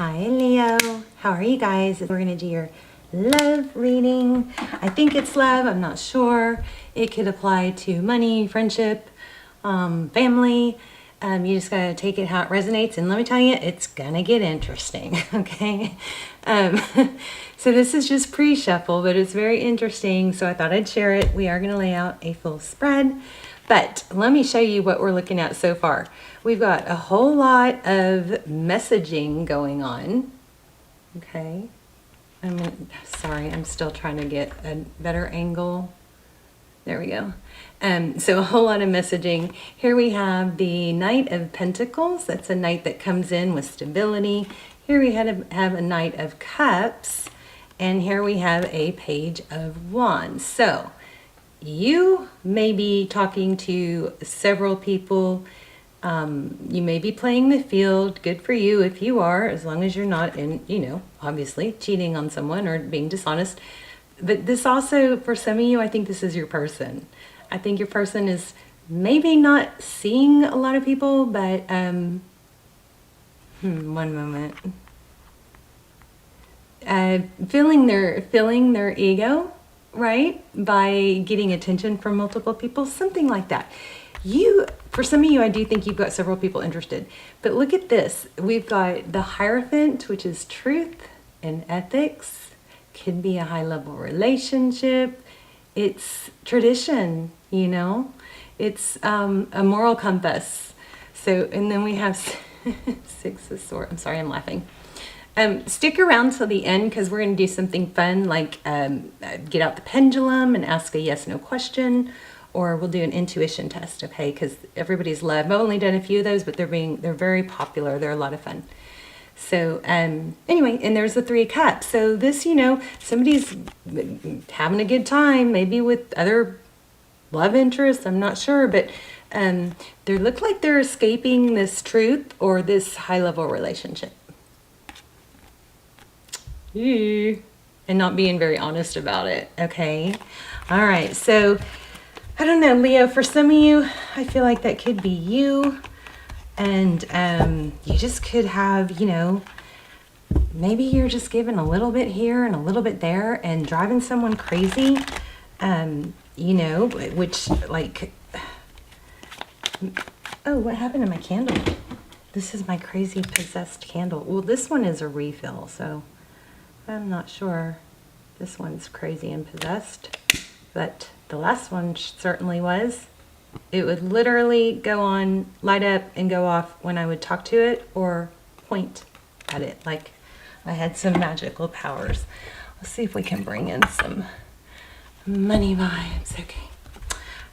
Hi Leo, how are you guys? We're going to do your love reading. I think it's love, I'm not sure. It could apply to money, friendship, family. You just got to take it how it resonates, and let me tell you, it's going to get interesting, okay? So this is just pre-shuffle, but it's very interesting, so I thought I'd share it. We are going to lay out a full spread, but let me show you what we're looking at so far. We've got a whole lot of messaging going on, okay? Sorry, I'm still trying to get a better angle. There we go. So a whole lot of messaging. Here we have the Knight of Pentacles. That's a knight that comes in with stability. Here we have a Knight of Cups. And here we have a Page of Wands. So you may be talking to several people. You may be playing the field. Good for you if you are, as long as you're not obviously cheating on someone or being dishonest. But this also, for some of you, I think this is your person. I think your person is maybe not seeing a lot of people, but one moment. Filling their ego, right? By getting attention from multiple people, something like that. For some of you, I do think you've got several people interested. But look at this. We've got the Hierophant, which is truth and ethics. Could be a high-level relationship. It's tradition, It's a moral compass. So, and then we have Six of Swords. I'm sorry, I'm laughing. Stick around till the end because we're going to do something fun like get out the pendulum and ask a yes/no question, or we'll do an intuition test, okay? Because everybody's love. I've only done a few of those, but they're very popular. They're a lot of fun. So anyway, and there's the Three of Cups. So this, somebody's having a good time, maybe with other love interests. I'm not sure, but they look like they're escaping this truth or this high-level relationship. And not being very honest about it, okay? All right, so I don't know, Leo, for some of you, I feel like that could be you. And you just could have, maybe you're just giving a little bit here and a little bit there and driving someone crazy, which like, oh, what happened to my candle? This is my crazy possessed candle. Well, this one is a refill, so I'm not sure this one's crazy and possessed, but the last one certainly was. It would literally go on, light up, and go off when I would talk to it or point at it, like I had some magical powers. Let's see if we can bring in some money vibes. Okay.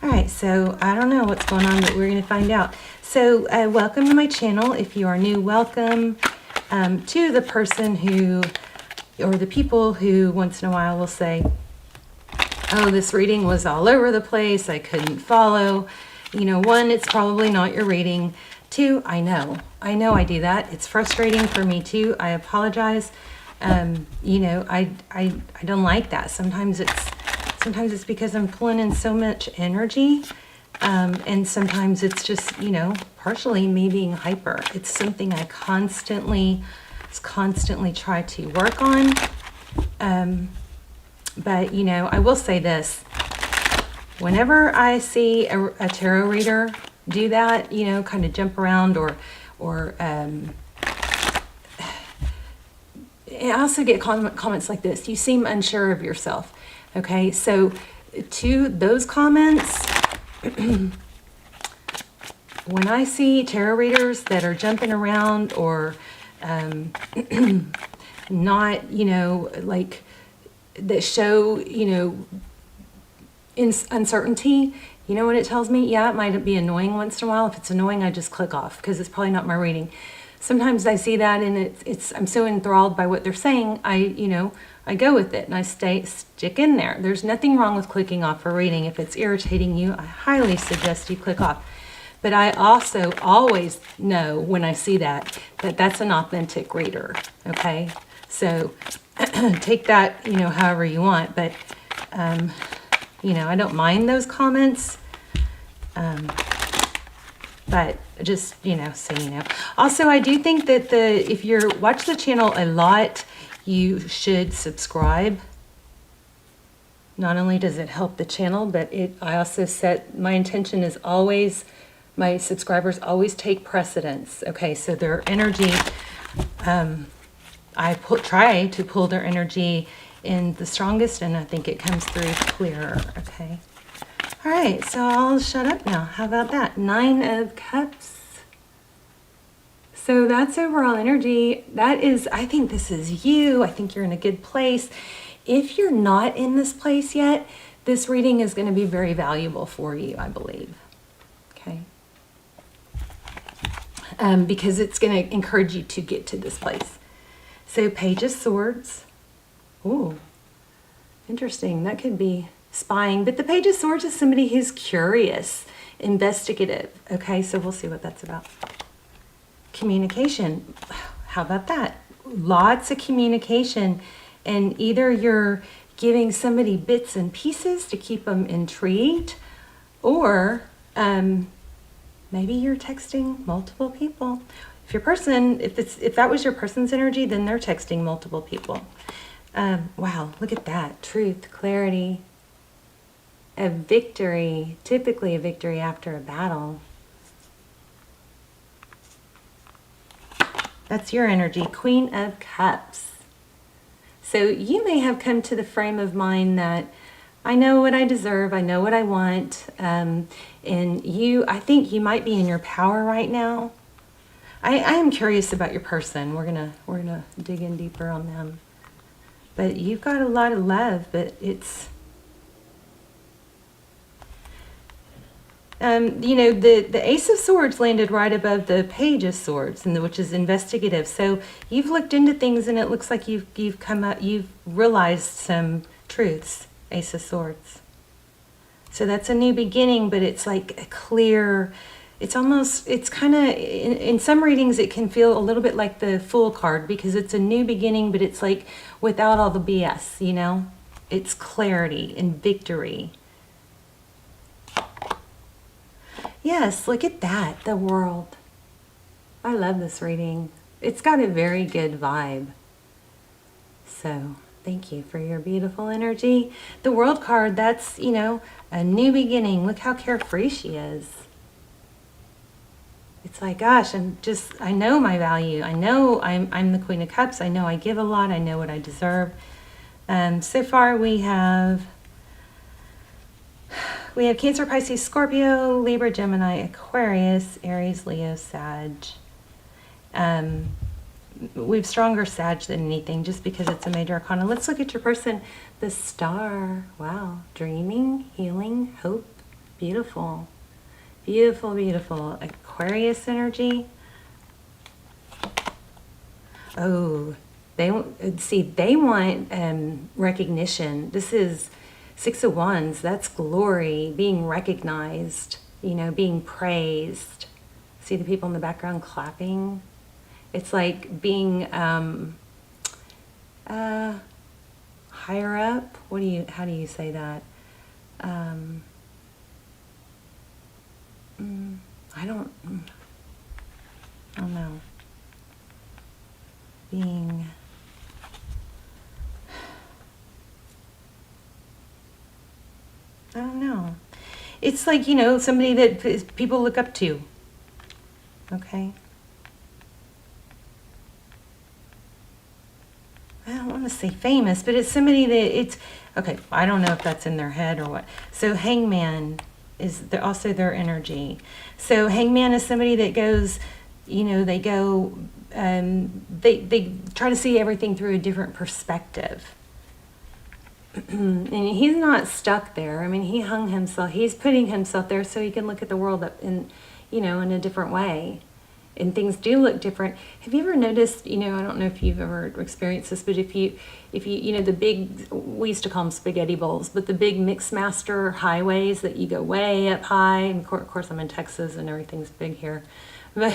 All right, so I don't know what's going on, but we're going to find out. So welcome to my channel. If you are new, welcome to the person who, or the people who once in a while will say, oh, this reading was all over the place. I couldn't follow. One, it's probably not your reading. Two, I know I do that. It's frustrating for me too. I apologize. I don't like that. Sometimes it's because I'm pulling in so much energy. And sometimes it's just, partially me being hyper. It's something I constantly try to work on. But, I will say this. Whenever I see a tarot reader do that, kind of jump around or I also get comments like this. You seem unsure of yourself. Okay, so to those comments, when I see tarot readers that are jumping around or not, like, that show, uncertainty, you know what it tells me? Yeah, it might be annoying once in a while. If it's annoying, I just click off because it's probably not my reading. Sometimes I see that and I'm so enthralled by what they're saying, I go with it and I stick in there. There's nothing wrong with clicking off a reading. If it's irritating you, I highly suggest you click off. But I also always know when I see that that's an authentic reader, okay? So take that, however you want, but, I don't mind those comments. But Just, so you know. Also, I do think that if you're watch the channel a lot, you should subscribe. Not only does it help the channel, but I also my intention is always, my subscribers always take precedence. Okay, so their energy, I try to pull their energy in the strongest, and I think it comes through clearer. Okay. All right, so I'll shut up now. How about that? 9 of Cups. So that's overall energy. I think this is you. I think you're in a good place. If you're not in this place yet, this reading is going to be very valuable for you, I believe. Okay. Because it's going to encourage you to get to this place. So Page of Swords. Ooh, interesting. That could be spying, but the Page of Swords is somebody who's curious, investigative. Okay, so we'll see what that's about. Communication. How about that? Lots of communication, and either you're giving somebody bits and pieces to keep them intrigued, or maybe you're texting multiple people. If if that was your person's energy, then they're texting multiple people. Wow, look at that. Truth, clarity, a victory, typically a victory after a battle. That's your energy, Queen of Cups. So you may have come to the frame of mind that I know what I deserve, I know what I want, and I think you might be in your power right now. I am curious about your person. We're gonna dig in deeper on them. But you've got a lot of love, but it's the Ace of Swords landed right above the Page of Swords, which is investigative. So you've looked into things, and it looks like you've realized some truths. Ace of Swords. So that's a new beginning, but it's like a clear. It's kind of in some readings it can feel a little bit like the Fool card, because it's a new beginning, but it's like without all the BS. It's clarity and victory. Yes, look at that, the World. I love this reading. It's got a very good vibe. So, thank you for your beautiful energy. The World card, that's, a new beginning. Look how carefree she is. It's like, gosh, I know my value. I know I'm the Queen of Cups. I know I give a lot. I know what I deserve. So far we have Cancer, Pisces, Scorpio, Libra, Gemini, Aquarius, Aries, Leo, Sag. We've stronger Sag than anything, just because it's a major arcana. Let's look at your person. The Star. Wow. Dreaming, healing, hope. Beautiful. Beautiful, beautiful. Aquarius energy. Oh, they want recognition. This is 6 of Wands. That's glory, being recognized, being praised. See the people in the background clapping? It's like being higher up. How do you say that? I don't know. Being I don't know. It's like, somebody that people look up to. Okay. I don't want to say famous, but it's somebody okay, I don't know if that's in their head or what. So Hangman is also their energy. So Hangman is somebody that goes, they try to see everything through a different perspective. And he's not stuck there. I mean, he hung himself. He's putting himself there so he can look at the world in a different way. And things do look different. Have you ever noticed, I don't know if you've ever experienced this, but if you the big, we used to call them spaghetti bowls, but the big mix master highways that you go way up high, and of course I'm in Texas and everything's big here. But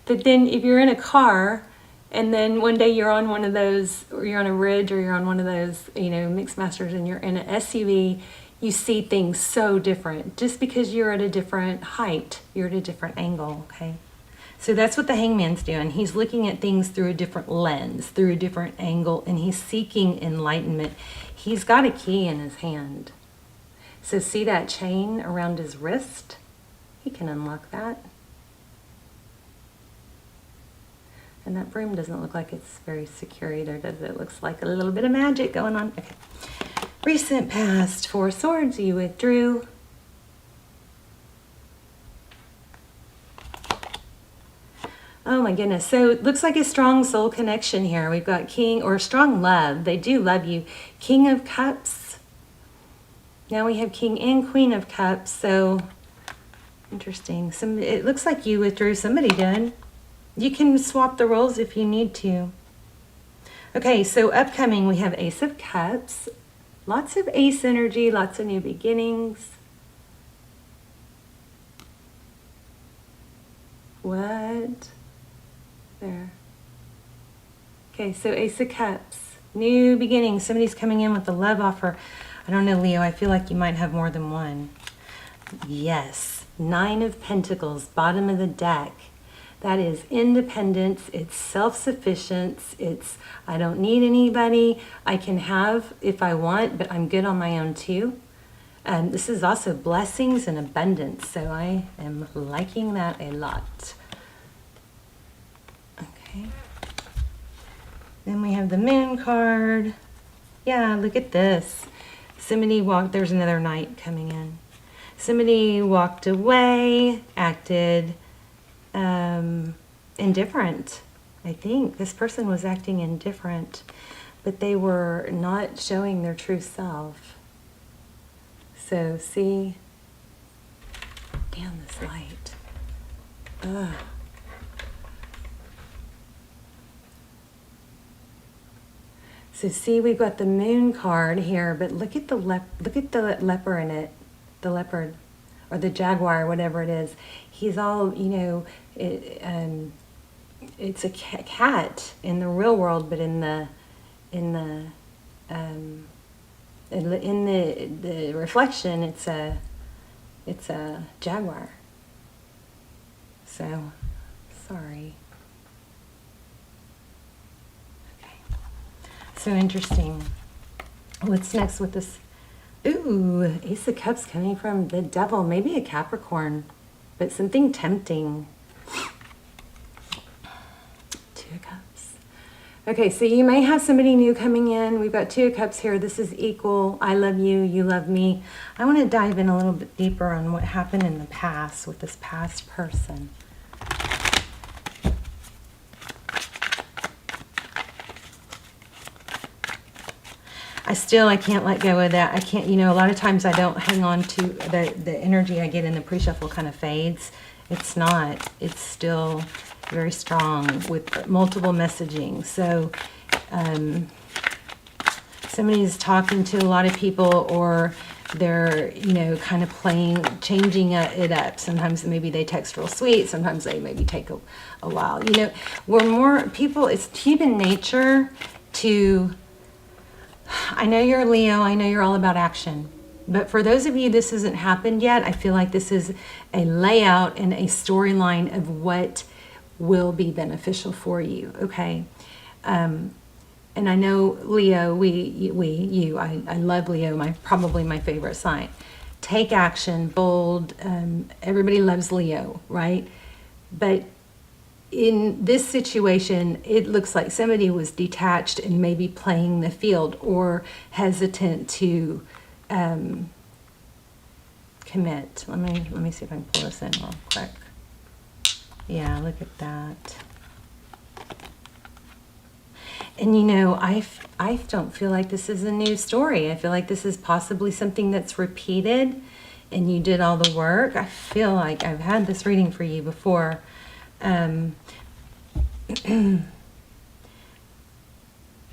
then if you're in a car, and then one day you're on one of those, or you're on a ridge, or you're on one of those, mix masters, and you're in an SUV, you see things so different just because you're at a different height, you're at a different angle, okay? So that's what the Hangman's doing. He's looking at things through a different lens, through a different angle, and he's seeking enlightenment. He's got a key in his hand. So see that chain around his wrist? He can unlock that. And that broom doesn't look like it's very secure either, does it? It looks like a little bit of magic going on. Okay. Recent past, 4 swords, you withdrew. Oh my goodness. So it looks like a strong soul connection here. We've got King, or strong love. They do love you. King of Cups. Now we have King and Queen of Cups. So interesting. It looks like you withdrew. Somebody did. You can swap the roles if you need to. Okay, so upcoming we have Ace of Cups. Lots of ace energy, lots of new beginnings. What? There. Okay, so Ace of Cups. New beginnings. Somebody's coming in with a love offer. I don't know, Leo. I feel like you might have more than one. Yes. 9 of Pentacles, bottom of the deck. That is independence, it's self-sufficiency, it's I don't need anybody, I can have if I want, but I'm good on my own too. And this is also blessings and abundance, so I am liking that a lot. Okay. Then we have the Moon card. Yeah, look at this. Somebody walked, there's another knight coming in. Somebody walked away, acted indifferent. I think this person was acting indifferent, but they were not showing their true self. So see, damn this light. Ugh. So see, we've got the Moon card here, but look at the leper in it, the leopard. Or the jaguar, whatever it is. He's all, you know, it's a cat in the real world, but in the reflection, it's a jaguar. So, sorry. Okay. So interesting. What's next with this? Ooh, Ace of Cups coming from the devil. Maybe a Capricorn, but something tempting. 2 of Cups. Okay, so you may have somebody new coming in. We've got 2 of Cups here. This is equal. I love you, you love me. I want to dive in a little bit deeper on what happened in the past with this past person. I can't let go of that. I can't, you know, a lot of times I don't hang on to the energy I get in the pre-shuffle kind of fades. It's not. It's still very strong with multiple messaging. So somebody's talking to a lot of people, or they're, you know, kind of changing it up. Sometimes maybe they text real sweet. Sometimes they maybe take a while. You know, we're more people, it's human nature to... I know you're Leo, I know you're all about action, but for those of you this hasn't happened yet, I feel like this is a layout and a storyline of what will be beneficial for you, okay? And I know Leo, I love Leo, probably my favorite sign. Take action, bold, everybody loves Leo, right? But in this situation, it looks like somebody was detached and maybe playing the field, or hesitant to commit. Let me see if I can pull this in real quick. Yeah, look at that. And you know, I don't feel like this is a new story. I feel like this is possibly something that's repeated, and you did all the work. I feel like I've had this reading for you before. I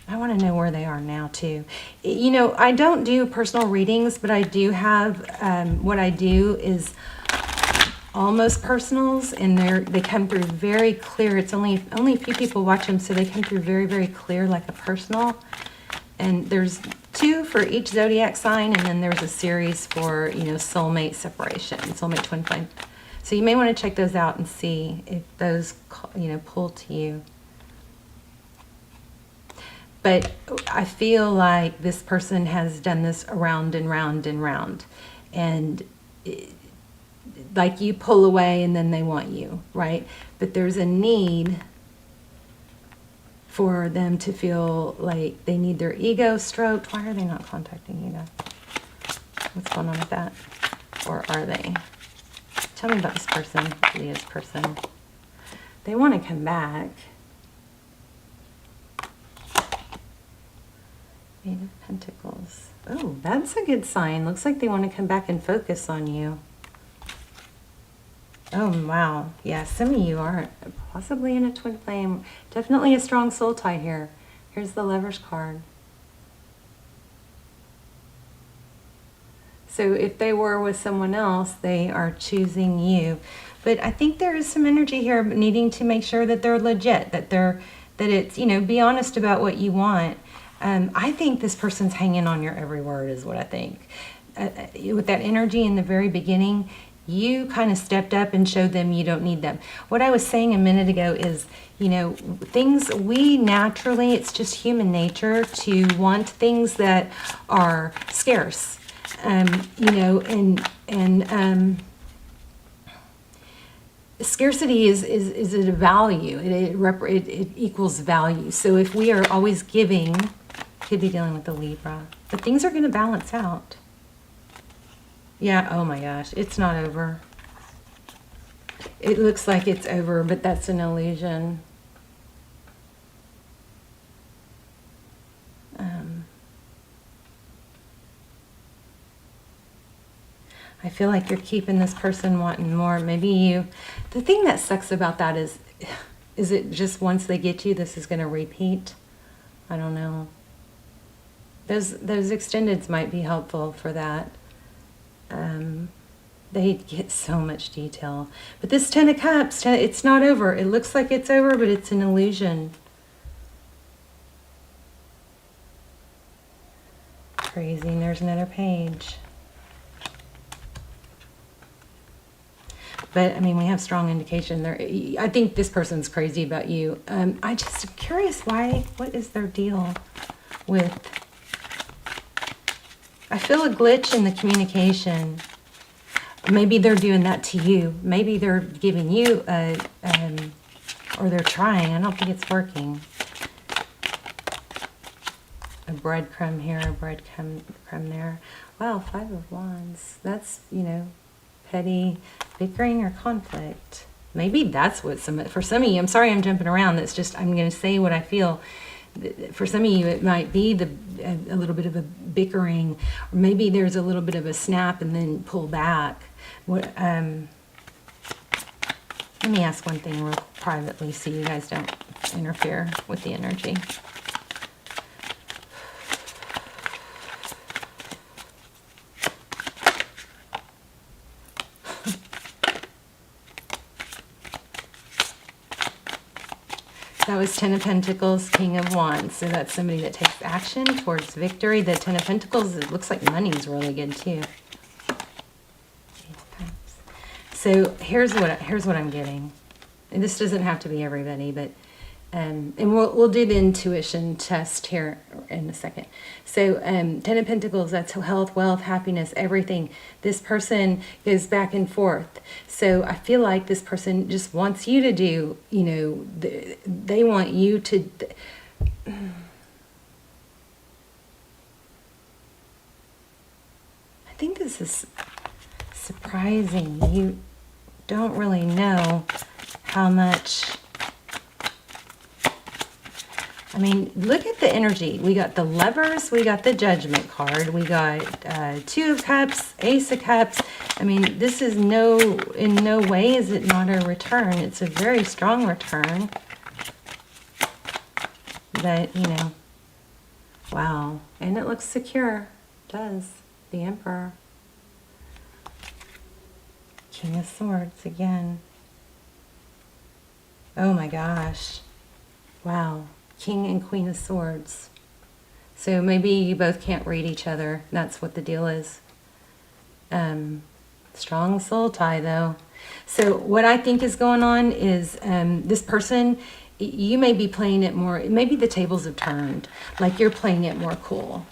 want to know where they are now too. You know, I don't do personal readings, but I do have, what I do is almost personals, and they come through very clear. It's only a few people watch them, so they come through very, very clear, like a personal. And there's 2 for each zodiac sign, and then there's a series for, you know, soulmate separation, soulmate twin flame. So you may want to check those out and see if those, you know, pull to you. But I feel like this person has done this around and round and round. And like you pull away and then they want you, right? But there's a need for them to feel like they need their ego stroked. Why are they not contacting you now? What's going on with that? Or are they? Tell me about this person, Leah's person. They want to come back. Eight of Pentacles. Oh, that's a good sign. Looks like they want to come back and focus on you. Oh, wow. Yeah, some of you are possibly in a twin flame. Definitely a strong soul tie here. Here's the Lover's card. So if they were with someone else, they are choosing you. But I think there is some energy here needing to make sure that they're legit, that it's, you know, be honest about what you want. I think this person's hanging on your every word is what I think. With that energy in the very beginning, you kind of stepped up and showed them you don't need them. What I was saying a minute ago is, you know, things we naturally, it's just human nature to want things that are scarce. You know, and scarcity is a value. It equals value. So if we are always giving, could be dealing with the Libra, but things are going to balance out. Yeah, oh my gosh, it's not over. It looks like it's over, but that's an illusion. I feel like you're keeping this person wanting more. Maybe you, the thing that sucks about that is it just once they get you, this is going to repeat? I don't know. Those extendeds might be helpful for that. They get so much detail. But this Ten of Cups, it's not over. It looks like it's over, but it's an illusion. Crazy. And there's another page. But, I mean, we have strong indication there. I think this person's crazy about you. I just am curious why, what is their deal with... I feel a glitch in the communication. Maybe they're doing that to you. Maybe they're giving you a, or they're trying. I don't think it's working. A breadcrumb here, a breadcrumb there. Wow, 5 of Wands. That's, you know, petty bickering or conflict. Maybe that's what for some of you, I'm sorry I'm jumping around. That's just, I'm going to say what I feel. For some of you, it might be a little bit of a bickering, or maybe there's a little bit of a snap and then pull back. Let me ask one thing real privately so you guys don't interfere with the energy. That was Ten of Pentacles, King of Wands. So that's somebody that takes action towards victory. The Ten of Pentacles, it looks like money's really good too. So here's what I'm getting. And this doesn't have to be everybody, but and we'll do the intuition test here in a second. So Ten of Pentacles, that's health, wealth, happiness, everything. This person goes back and forth. So I feel like this person just wants you to do, you know, they want you to... I think this is surprising. You don't really know how much... I mean, look at the energy. We got the Lovers, we got the Judgment card, we got 2 of Cups, Ace of Cups. I mean, this is in no way is it not a return. It's a very strong return. But, you know, wow. And it looks secure. It does. The Emperor. King of Swords again. Oh my gosh. Wow. King and Queen of Swords. So maybe you both can't read each other. That's what the deal is. Strong soul tie though. So what I think is going on is this person, you may be playing it more, maybe the tables have turned, like you're playing it more cool.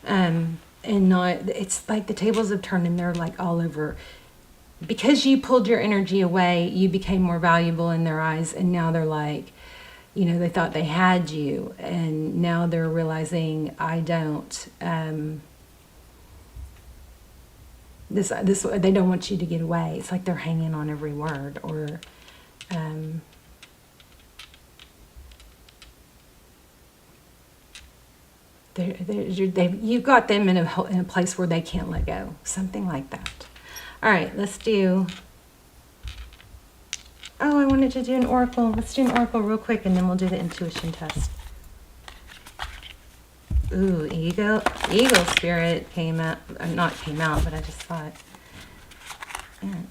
And not, it's like the tables have turned and they're like all over. Because you pulled your energy away, you became more valuable in their eyes, and now they're like, you know, they thought they had you, and now they're realizing I don't. This they don't want you to get away. It's like they're hanging on every word, or you've got them in a place where they can't let go, something like that. All right, let's do. Oh, I wanted to do an oracle. Let's do an oracle real quick, and then we'll do the intuition test. Ooh, eagle spirit came out. Not came out, but I just saw it. And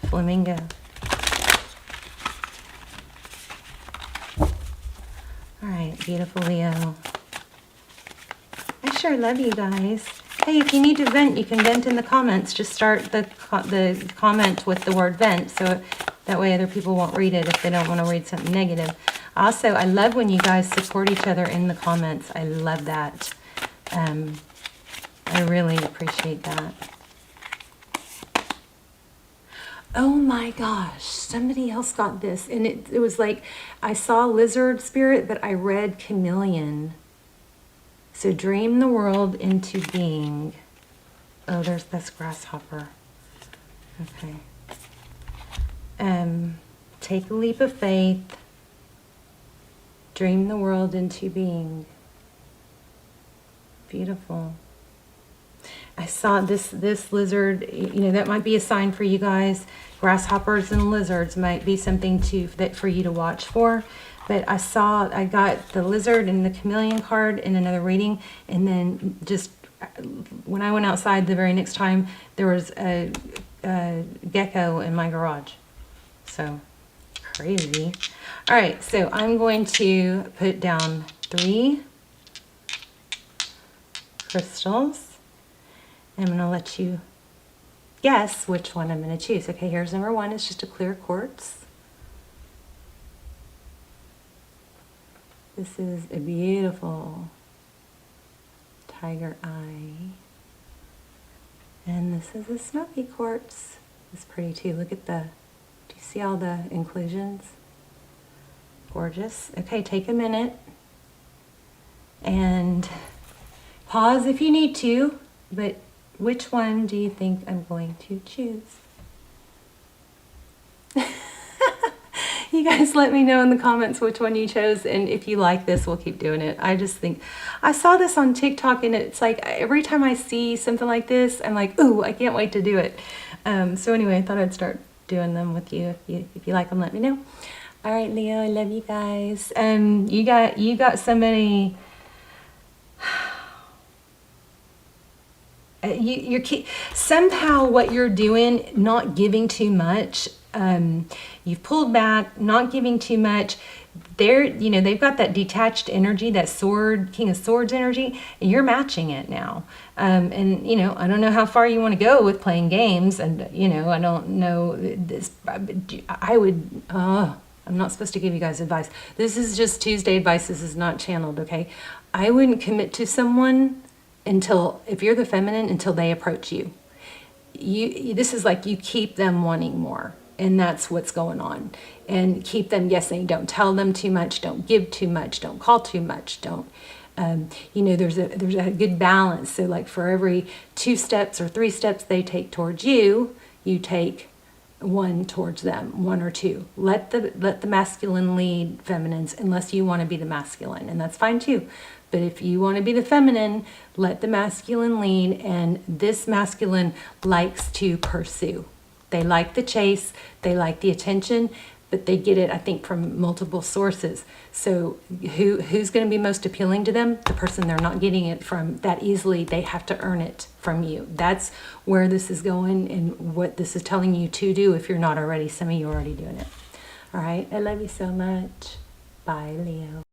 flamingo. All right, beautiful Leo. I sure love you guys. Hey, if you need to vent, you can vent in the comments. Just start the comment with the word vent, so that way other people won't read it if they don't want to read something negative. Also, I love when you guys support each other in the comments. I love that. I really appreciate that. Oh my gosh, somebody else got this. And it was like, I saw lizard spirit, but I read chameleon. So dream the world into being. Oh, there's this grasshopper. Okay. Take a leap of faith. Dream the world into being. Beautiful. I saw this lizard, you know, that might be a sign for you guys. Grasshoppers and lizards might be something for you to watch for. But I got the lizard and the chameleon card in another reading, and then just when I went outside the very next time, there was a gecko in my garage. So crazy. All right, so I'm going to put down 3 crystals. I'm going to let you guess which one I'm going to choose. Okay, here's number 1. It's just a clear quartz. This is a beautiful tiger eye. And this is a smoky quartz. It's pretty too. Look at do you see all the inclusions? Gorgeous. Okay, take a minute and pause if you need to, but which one do you think I'm going to choose? You guys let me know in the comments which one you chose, and if you like this, we'll keep doing it. I just think, I saw this on TikTok, and it's like every time I see something like this, I'm like, ooh, I can't wait to do it. So anyway, I thought I'd start doing them with you. If you like them, let me know. All right, Leo, I love you guys. You got somebody. Somehow what you're doing, not giving too much. You've pulled back, not giving too much. They've got that detached energy, that King of Swords energy, and you're matching it now. And I don't know how far you want to go with playing games, and I don't know this. I'm not supposed to give you guys advice. This is just Tuesday advice. This is not channeled, okay? I wouldn't commit to someone if you're the feminine, until they approach you. This is like you keep them wanting more. And that's what's going on. And keep them guessing. Don't tell them too much. Don't give too much. Don't call too much. Don't, there's a good balance. So like for every 2 steps or 3 steps they take towards you, you take 1 towards them, 1 or 2. Let the masculine lead, feminines, unless you want to be the masculine. And that's fine too. But if you want to be the feminine, let the masculine lead. And this masculine likes to pursue. They like the chase, they like the attention, but they get it, I think, from multiple sources. So who's going to be most appealing to them? The person they're not getting it from that easily. They have to earn it from you. That's where this is going and what this is telling you to do if you're not already. Some of you are already doing it. All right, I love you so much. Bye, Leo.